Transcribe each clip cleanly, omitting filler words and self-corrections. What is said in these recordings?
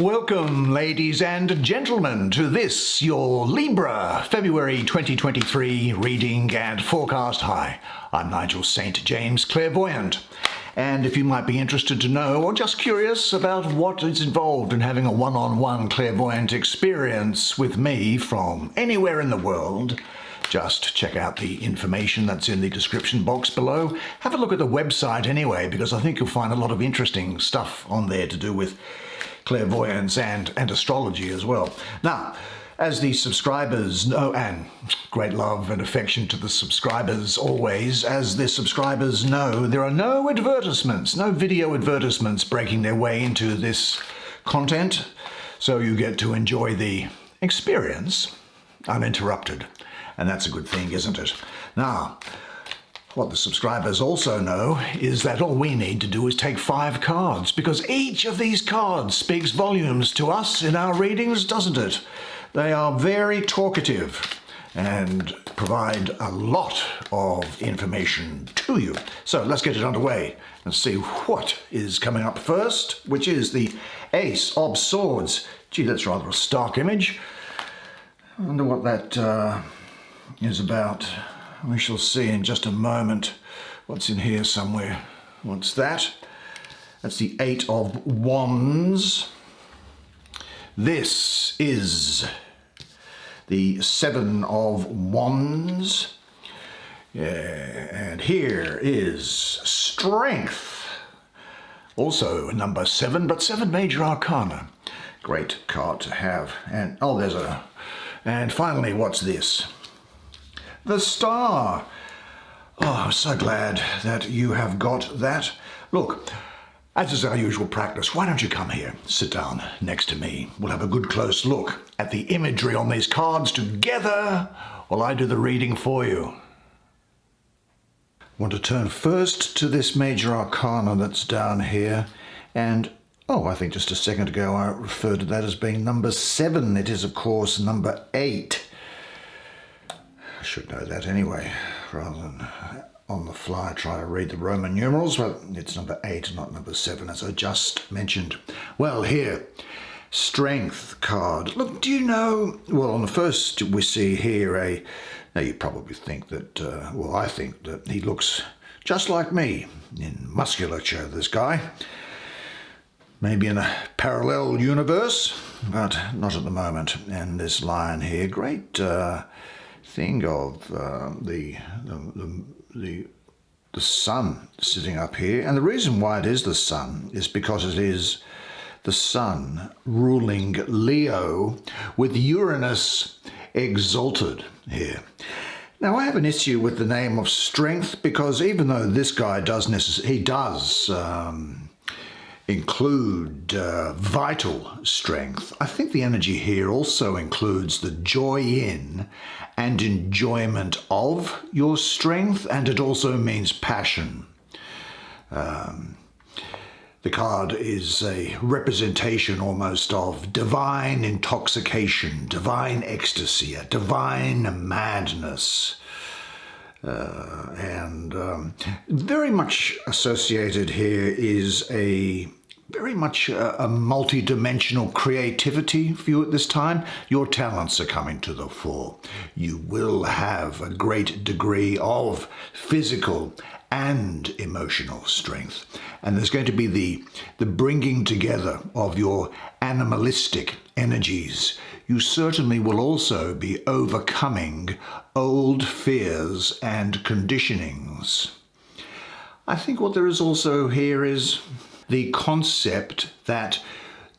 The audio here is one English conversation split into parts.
Welcome, ladies and gentlemen, to this, your Libra February 2023 reading and forecast. Hi, I'm Nigel Saint James, clairvoyant. And if you might be interested to know or just curious about what is involved in having a one-on-one clairvoyant experience with me from anywhere in the world, just check out the information that's in the description box below. Have a look at the website anyway, because I think you'll find a lot of interesting stuff on there to do with clairvoyance and astrology as well. Now, as the subscribers know, and great love and affection to the subscribers always, as the subscribers know, there are no advertisements, no video advertisements breaking their way into this content, so you get to enjoy the experience uninterrupted. And that's a good thing, isn't it? Now, what the subscribers also know is that all we need to do is take 5 cards, because each of these cards speaks volumes to us in our readings, doesn't it? They are very talkative and provide a lot of information to you. So let's get it underway and see what is coming up first, which is the Ace of Swords. Gee, that's rather a stark image. I wonder what that is about. We shall see in just a moment. What's in here somewhere? What's that? That's the 8 of Wands. This is the 7 of Wands. Yeah, and here is Strength. Also number 7, but 7 major arcana. Great card to have. And oh, there's a... And finally, what's this? The Star. Oh, I'm so glad that you have got that. Look, as is our usual practice, why don't you come here, sit down next to me. We'll have a good close look at the imagery on these cards together while I do the reading for you. I want to turn first to this major arcana that's down here. And, oh, I think just a second ago I referred to that as being number 7. It is, of course, number 8. I should know that anyway, rather than on the fly try to read the Roman numerals. Well, it's number 8, not number 7, as I just mentioned. Well, here, Strength card. Look, do you know, well, on the first we see here now you probably think that, well, I think that he looks just like me in musculature, this guy. Maybe in a parallel universe, but not at the moment. And this lion here, great thing of the sun sitting up here. And the reason why it is the sun is because it is the sun ruling Leo with Uranus exalted here. Now, I have an issue with the name of Strength, because even though this guy does include vital strength, I think the energy here also includes the joy in and enjoyment of your strength, and it also means passion. The card is a representation almost of divine intoxication, divine ecstasy, a divine madness. Very much associated here is very much a multi-dimensional creativity for you at this time. Your talents are coming to the fore. You will have a great degree of physical and emotional strength. And there's going to be the bringing together of your animalistic energies. You certainly will also be overcoming old fears and conditionings. I think what there is also here is the concept that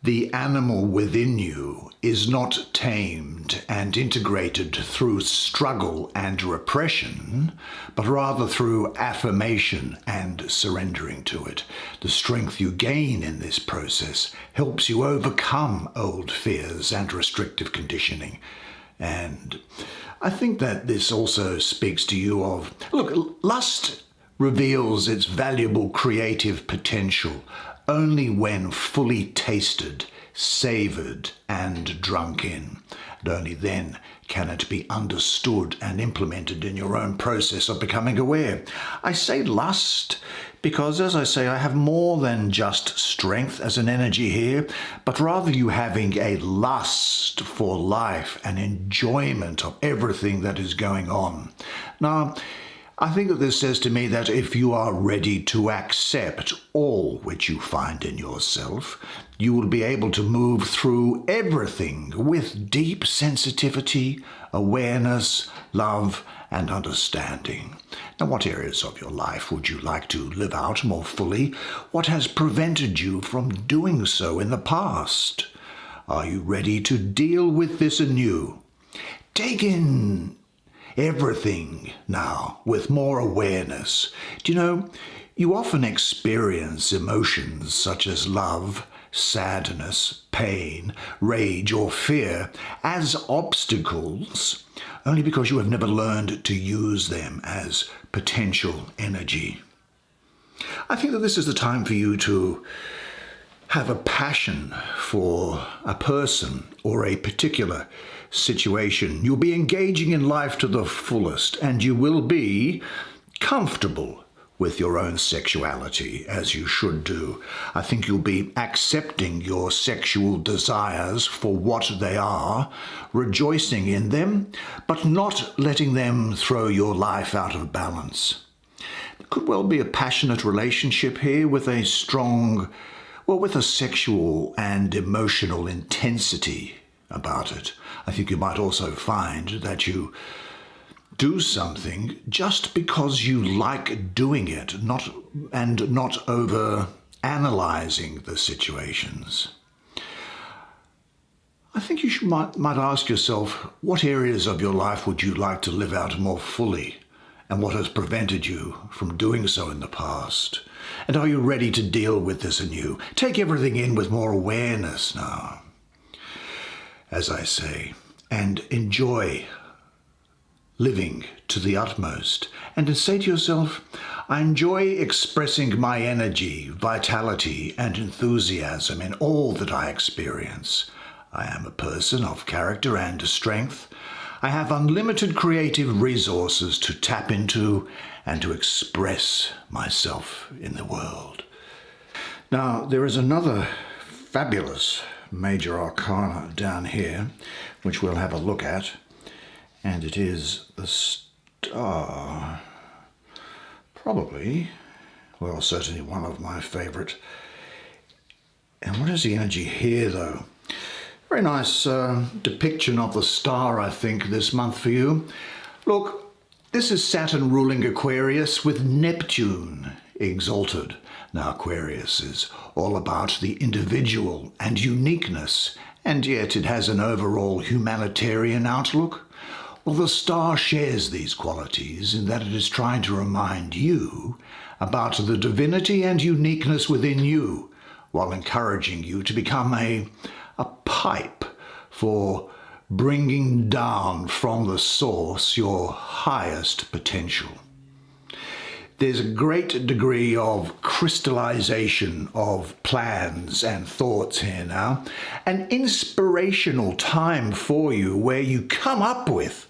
the animal within you is not tamed and integrated through struggle and repression, but rather through affirmation and surrendering to it. The strength you gain in this process helps you overcome old fears and restrictive conditioning. And I think that this also speaks to you of, look, lust reveals its valuable creative potential only when fully tasted, savoured and drunk in. and only then can it be understood and implemented in your own process of becoming aware. I say lust because, as I say, I have more than just strength as an energy here, but rather you having a lust for life and enjoyment of everything that is going on. Now, I think that this says to me that if you are ready to accept all which you find in yourself, you will be able to move through everything with deep sensitivity, awareness, love, and understanding. Now, what areas of your life would you like to live out more fully? What has prevented you from doing so in the past? Are you ready to deal with this anew? Take in everything now with more awareness. Do you know, you often experience emotions such as love, sadness, pain, rage, or fear as obstacles only because you have never learned to use them as potential energy. I think that this is the time for you to have a passion for a person or a particular situation. You'll be engaging in life to the fullest, and you will be comfortable with your own sexuality, as you should do. I think you'll be accepting your sexual desires for what they are, rejoicing in them, but not letting them throw your life out of balance. There could well be a passionate relationship here with a strong, with a sexual and emotional intensity about it. I think you might also find that you do something just because you like doing it, not over analyzing the situations. I think you might ask yourself, what areas of your life would you like to live out more fully, and what has prevented you from doing so in the past? And are you ready to deal with this anew? Take everything in with more awareness now, as I say, and enjoy living to the utmost, and to say to yourself, I enjoy expressing my energy, vitality, and enthusiasm in all that I experience. I am a person of character and strength. I have unlimited creative resources to tap into and to express myself in the world. Now, there is another fabulous major arcana down here, which we'll have a look at. And it is the Star, probably, well, certainly one of my favorite. And what is the energy here, though? Very nice depiction of the star, I think, this month for you. Look, this is Saturn ruling Aquarius with Neptune exalted. Now, Aquarius is all about the individual and uniqueness, and yet it has an overall humanitarian outlook. Well, the star shares these qualities in that it is trying to remind you about the divinity and uniqueness within you, while encouraging you to become a pipe for bringing down from the source your highest potential. There's a great degree of crystallization of plans and thoughts here now, an inspirational time for you where you come up with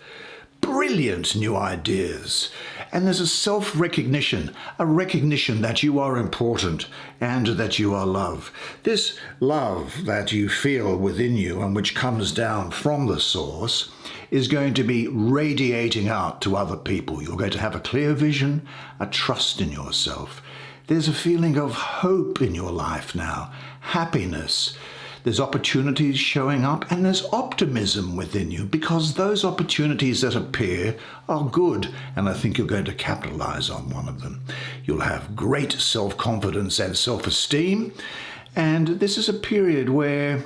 brilliant new ideas. And there's a self-recognition, a recognition that you are important and that you are loved. This love that you feel within you and which comes down from the source is going to be radiating out to other people. You're going to have a clear vision, a trust in yourself. There's a feeling of hope in your life now, happiness. There's opportunities showing up, and there's optimism within you because those opportunities that appear are good, and I think you're going to capitalize on one of them. You'll have great self-confidence and self-esteem, and this is a period where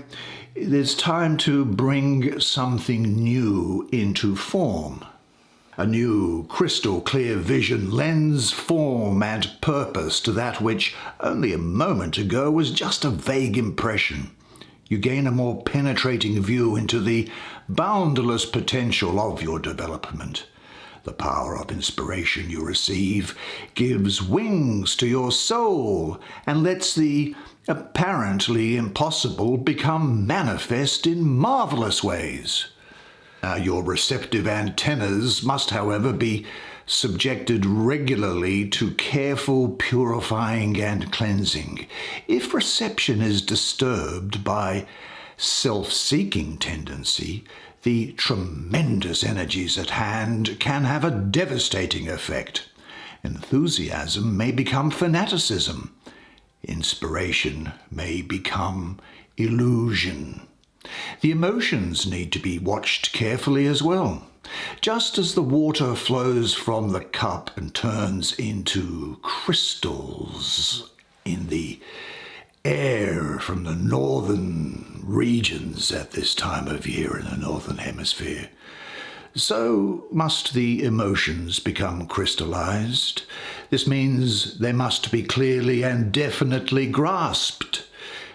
there's time to bring something new into form. A new crystal clear vision lends form and purpose to that which only a moment ago was just a vague impression. You gain a more penetrating view into the boundless potential of your development. The power of inspiration you receive gives wings to your soul and lets the apparently impossible become manifest in marvelous ways. Your receptive antennas must, however, be subjected regularly to careful purifying and cleansing. If reception is disturbed by self-seeking tendency, the tremendous energies at hand can have a devastating effect. Enthusiasm may become fanaticism. Inspiration may become illusion. The emotions need to be watched carefully as well. Just as the water flows from the cup and turns into crystals in the air from the northern regions at this time of year in the northern hemisphere, so must the emotions become crystallized. This means they must be clearly and definitely grasped.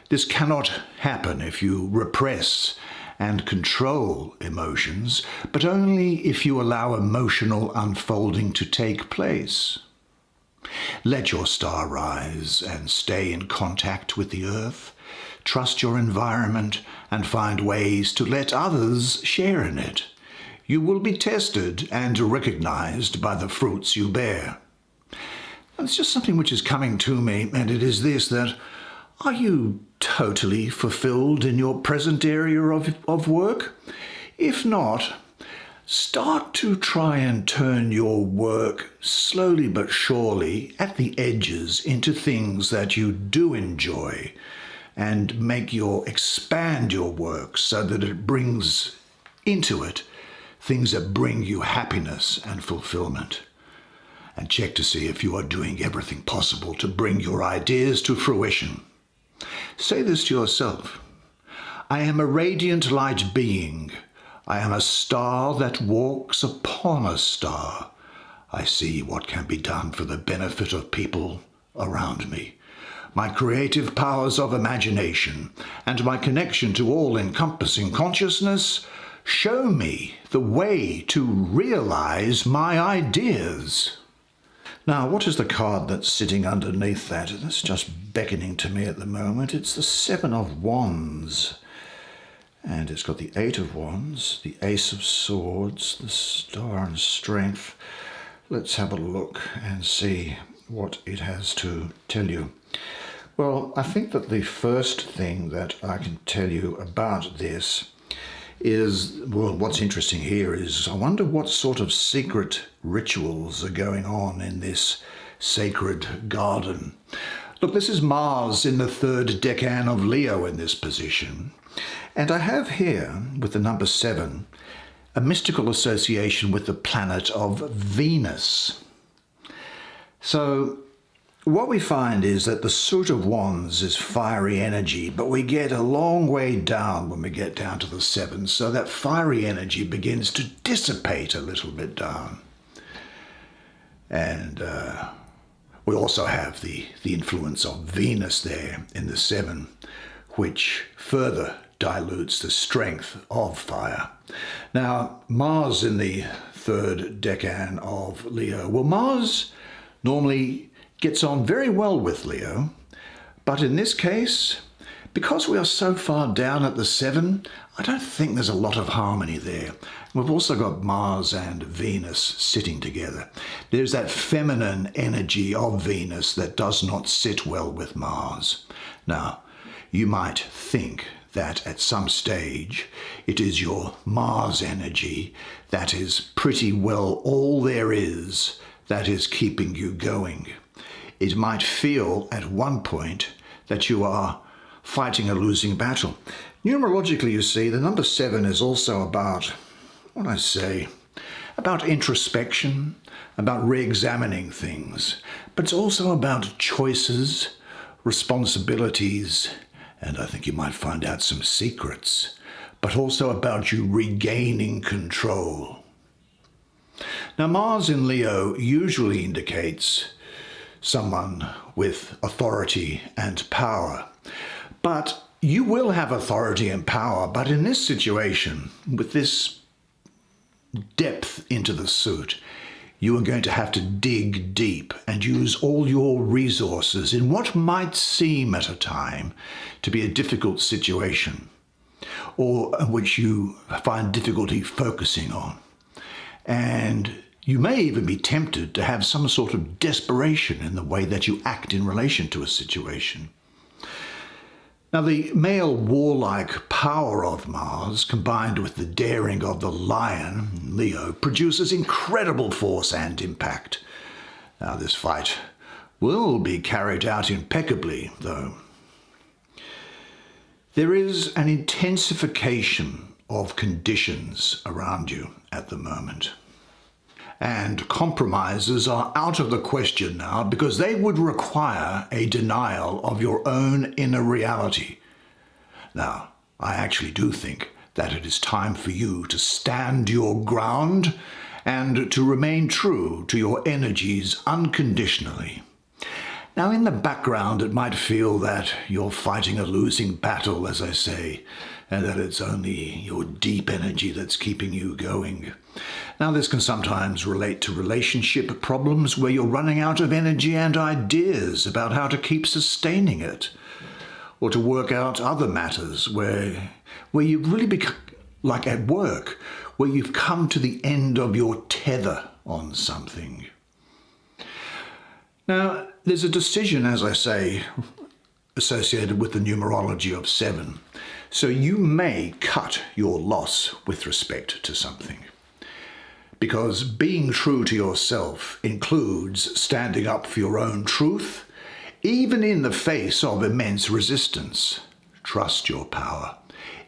This cannot happen if you repress and control emotions, but only if you allow emotional unfolding to take place. Let your star rise and stay in contact with the earth. Trust your environment and find ways to let others share in it. You will be tested and recognized by the fruits you bear. It's just something which is coming to me, and it is this, that are you totally fulfilled in your present area of work? If not, start to try and turn your work slowly but surely at the edges into things that you do enjoy, and expand your work so that it brings into it things that bring you happiness and fulfillment. And check to see if you are doing everything possible to bring your ideas to fruition. Say this to yourself: I am a radiant light being. I am a star that walks upon a star. I see what can be done for the benefit of people around me. My creative powers of imagination and my connection to all-encompassing consciousness show me the way to realize my ideas. Now, what is the card that's sitting underneath that? That's just beckoning to me at the moment. It's the Seven of Wands. And it's got the Eight of Wands, the Ace of Swords, the Star and Strength. Let's have a look and see what it has to tell you. Well, I think that the first thing that I can tell you about this is, well, what's interesting here is I wonder what sort of secret rituals are going on in this sacred garden. Look, this is Mars in the third decan of Leo in this position. And I have here, with the number 7, a mystical association with the planet of Venus. So what we find is that the suit of wands is fiery energy, but we get a long way down when we get down to the 7, so that fiery energy begins to dissipate a little bit down. And we also have the influence of Venus there in the 7, which further dilutes the strength of fire. Now, Mars in the third decan of Leo. Well, Mars normally gets on very well with Leo, but in this case, because we are so far down at the 7, I don't think there's a lot of harmony there. We've also got Mars and Venus sitting together. There's that feminine energy of Venus that does not sit well with Mars. Now, you might think that at some stage it is your Mars energy that is pretty well all there is that is keeping you going. It might feel at one point that you are fighting a losing battle. Numerologically, you see, the number 7 is also about, about introspection, about re-examining things, but it's also about choices, responsibilities, and I think you might find out some secrets, but also about you regaining control. Now, Mars in Leo usually indicates someone with authority and power, but you will have authority and power, but in this situation, with this depth into the suit, you are going to have to dig deep and use all your resources in what might seem at a time to be a difficult situation. or which you find difficulty focusing on. And you may even be tempted to have some sort of desperation in the way that you act in relation to a situation. Now, the male warlike power of Mars, combined with the daring of the lion, Leo, produces incredible force and impact. Now, this fight will be carried out impeccably, though. There is an intensification of conditions around you at the moment. And compromises are out of the question now because they would require a denial of your own inner reality. Now, I actually do think that it is time for you to stand your ground and to remain true to your energies unconditionally. Now, in the background, it might feel that you're fighting a losing battle, as I say, and that it's only your deep energy that's keeping you going. Now, this can sometimes relate to relationship problems where you're running out of energy and ideas about how to keep sustaining it, or to work out other matters where you've really become, like at work, where you've come to the end of your tether on something. Now, there's a decision, as I say, associated with the numerology of 7. So you may cut your loss with respect to something. Because being true to yourself includes standing up for your own truth, even in the face of immense resistance. Trust your power.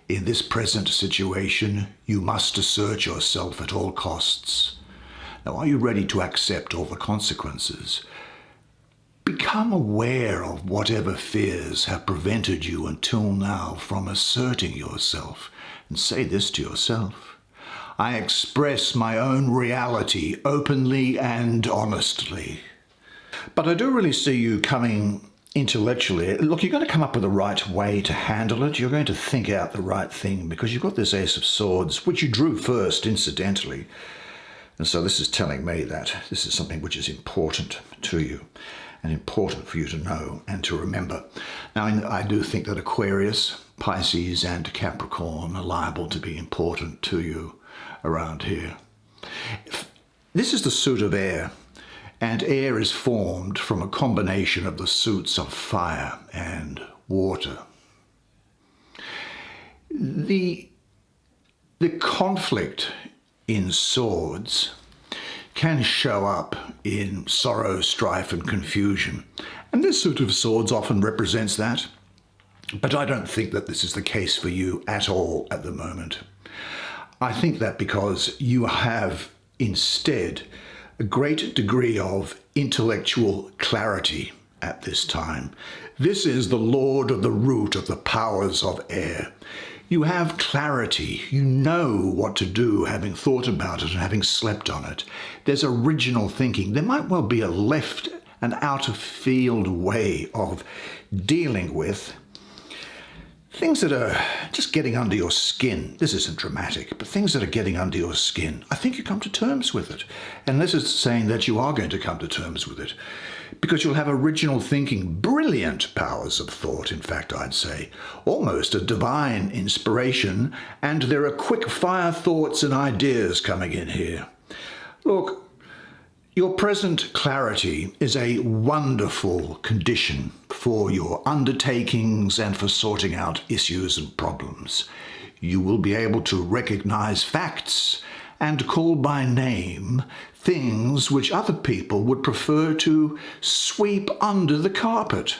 In this present situation, you must assert yourself at all costs. Now, are you ready to accept all the consequences? Become aware of whatever fears have prevented you until now from asserting yourself, and say this to yourself: I express my own reality openly and honestly. But I do really see you coming intellectually. Look, you're going to come up with the right way to handle it. You're going to think out the right thing because you've got this Ace of Swords, which you drew first, incidentally. And so this is telling me that this is something which is important to you and important for you to know and to remember. Now, I do think that Aquarius, Pisces, and Capricorn are liable to be important to you around here. This is the suit of air, and air is formed from a combination of the suits of fire and water. The conflict in swords can show up in sorrow, strife, and confusion. And this suit of swords often represents that. But I don't think that this is the case for you at all at the moment. I think that because you have instead a great degree of intellectual clarity at this time. This is the Lord of the root of the powers of air. You have clarity. You know what to do, having thought about it and having slept on it. There's original thinking. There might well be a left and out of field way of dealing with things that are just getting under your skin. This isn't dramatic, but things that are getting under your skin. I think you come to terms with it. And this is saying that you are going to come to terms with it because you'll have original thinking, brilliant powers of thought, in fact, I'd say, almost a divine inspiration, and there are quick fire thoughts and ideas coming in here. Look, your present clarity is a wonderful condition for your undertakings and for sorting out issues and problems. You will be able to recognize facts and call by name things which other people would prefer to sweep under the carpet.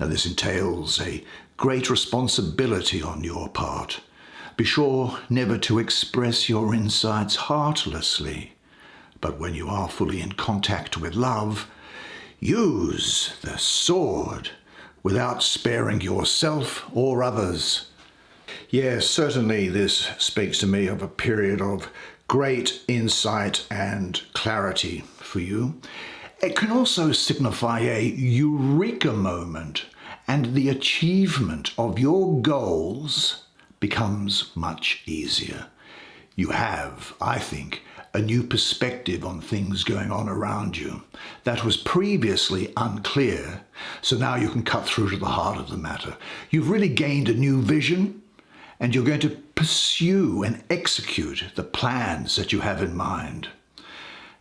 Now, this entails a great responsibility on your part. Be sure never to express your insights heartlessly. But when you are fully in contact with love, use the sword without sparing yourself or others. Yes, certainly this speaks to me of a period of great insight and clarity for you. It can also signify a eureka moment, and the achievement of your goals becomes much easier. You have, I think, a new perspective on things going on around you that was previously unclear, so now you can cut through to the heart of the matter. You've really gained a new vision, and you're going to pursue and execute the plans that you have in mind.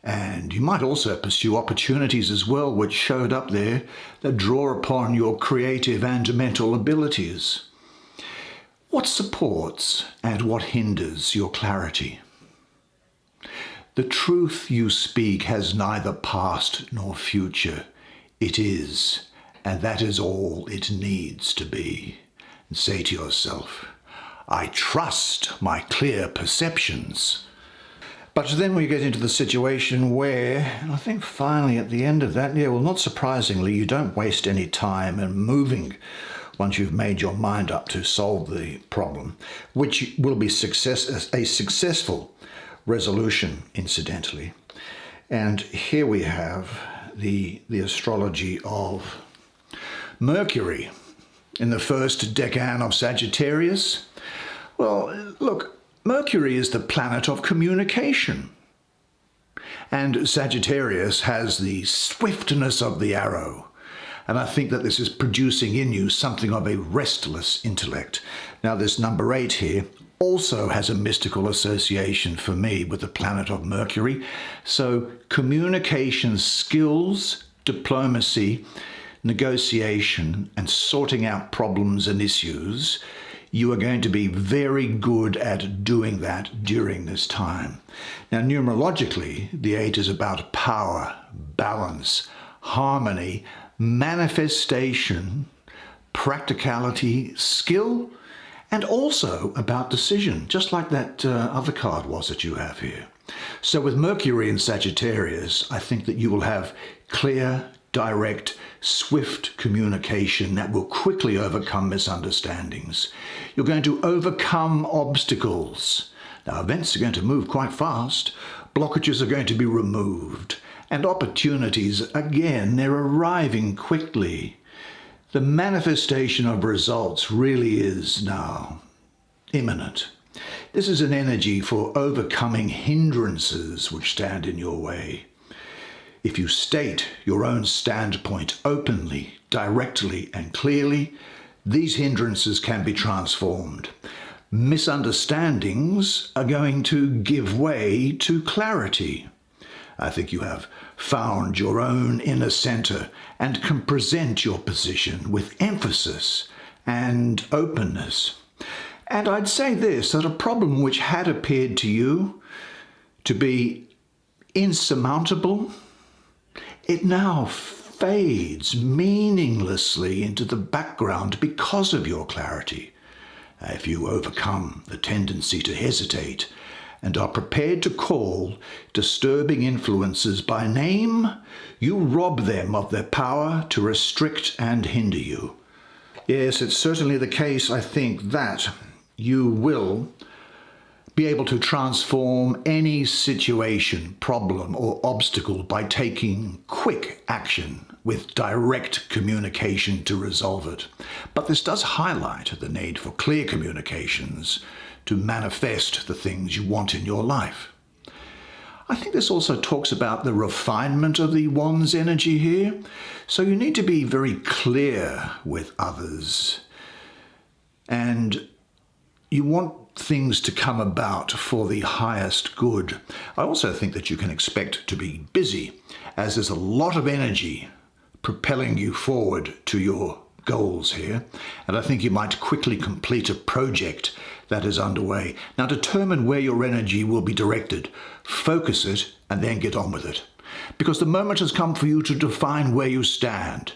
And you might also pursue opportunities as well, which showed up there, that draw upon your creative and mental abilities. What supports and what hinders your clarity? The truth you speak has neither past nor future. It is, and that is all it needs to be. And say to yourself, I trust my clear perceptions. But then we get into the situation where, and I think finally at the end of that, not surprisingly, you don't waste any time in moving once you've made your mind up to solve the problem, which will be a successful resolution, incidentally. And here we have the astrology of Mercury in the first decan of Sagittarius. Well, look, Mercury is the planet of communication, and Sagittarius has the swiftness of the arrow, and I think that this is producing in you something of a restless intellect. Now, this number 8 here also has a mystical association for me with the planet of Mercury, so communication skills, diplomacy, negotiation, and sorting out problems and issues, you are going to be very good at doing that during this time. Now, numerologically, the 8 is about power, balance, harmony, manifestation, practicality, skill, and also about decision, just like that other card was that you have here. So with Mercury in Sagittarius, I think that you will have clear, direct, swift communication that will quickly overcome misunderstandings. You're going to overcome obstacles. Now, events are going to move quite fast. Blockages are going to be removed. And opportunities, again, they're arriving quickly. The manifestation of results really is now imminent. This is an energy for overcoming hindrances which stand in your way. If you state your own standpoint openly, directly, and clearly, these hindrances can be transformed. Misunderstandings are going to give way to clarity. I think you have found your own inner center and can present your position with emphasis and openness. And I'd say this, that a problem which had appeared to you to be insurmountable, it now fades meaninglessly into the background because of your clarity. If you overcome the tendency to hesitate and are prepared to call disturbing influences by name, you rob them of their power to restrict and hinder you. Yes, it's certainly the case, I think, that you will be able to transform any situation, problem, or obstacle by taking quick action with direct communication to resolve it. But this does highlight the need for clear communications to manifest the things you want in your life. I think this also talks about the refinement of the Wands energy here. So you need to be very clear with others, and you want things to come about for the highest good. I also think that you can expect to be busy, as there's a lot of energy propelling you forward to your goals here, and I think you might quickly complete a project that is underway. Now, determine where your energy will be directed, focus it, and then get on with it. Because the moment has come for you to define where you stand.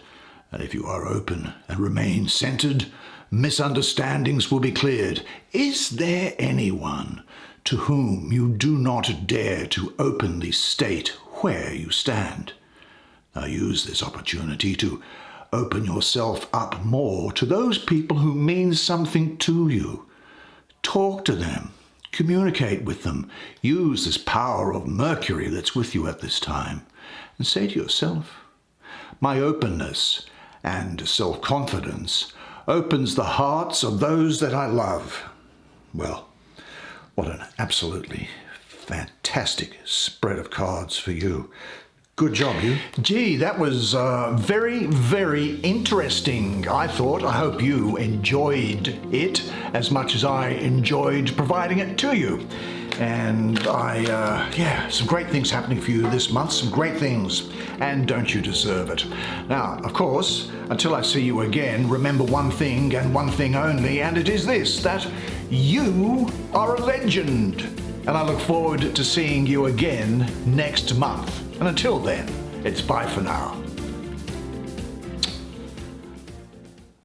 And if you are open and remain centered, misunderstandings will be cleared. Is there anyone to whom you do not dare to openly state where you stand? Now use this opportunity to open yourself up more to those people who mean something to you. Talk to them, communicate with them, use this power of Mercury that's with you at this time, and say to yourself, my openness and self-confidence opens the hearts of those that I love. Well, what an absolutely fantastic spread of cards for you. Good job, you. Gee, that was very, very interesting, I thought. I hope you enjoyed it as much as I enjoyed providing it to you. And some great things happening for you this month, some great things. And don't you deserve it? Now, of course, until I see you again, remember one thing and one thing only, and it is this, that you are a legend. And I look forward to seeing you again next month. And until then, it's bye for now.